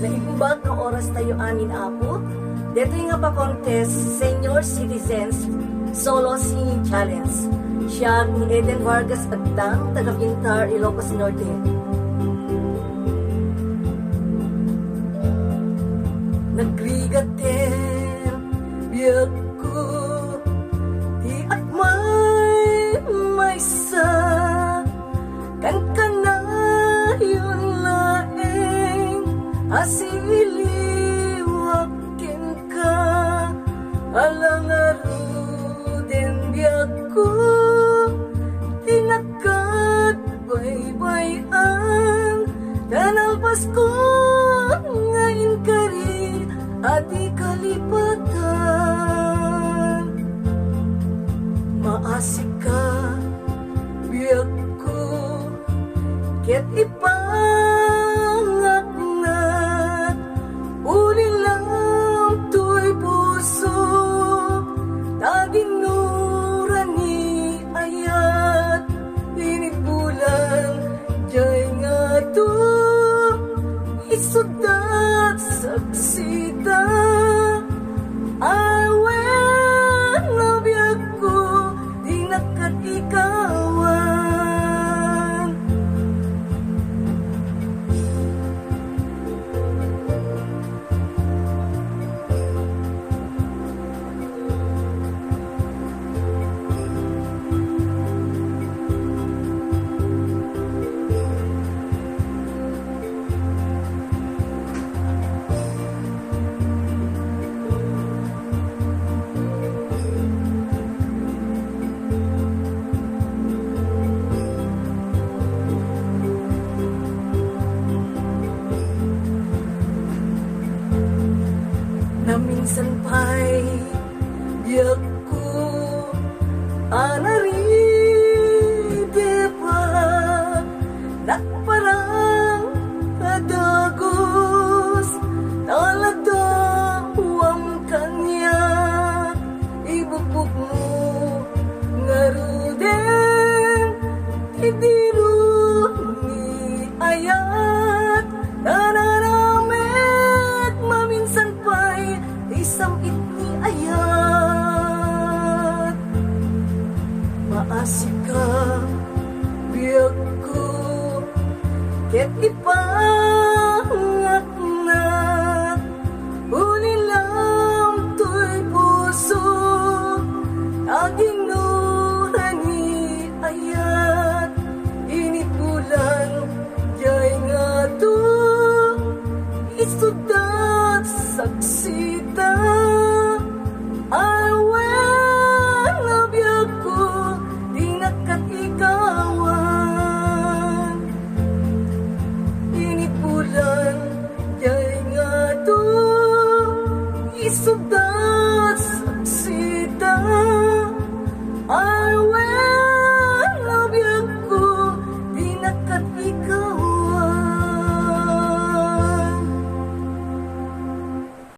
Naimbag ka oras tayo amin apo. Dito nga pa contest Senior Citizens Solo Singing Challenge. Siya ni Eden Vargas Agdang, taga Pintar, Ilocos Norte. Nagrigaten, biyag ko, di at may sa, kan ka na yun laeng, asiliwakin ka, alang aruden biyag ko, tinagkat baybayan, kanalpas ko, ngayon ka rin, adi kalipatan. Maasik ka, biyag ko, ket ipangaknat, uli lang to'y puso, taging nurani ayat, inibulan, jay nga to, isudat saksida, awen na biyag ko, di nakatikawan. Na minsan pa'y biyag ko anaride pa nakparang adagos taladawang kanya ibubog mo ngaruden idiro ni ayat nananamet maminsan pa'y isang itni ayat. Maasik ka, biyag ko, ket ipangaknat, uli lang to'y puso, taging nurani ayat, inipulan, jay nga to, isudat saksita.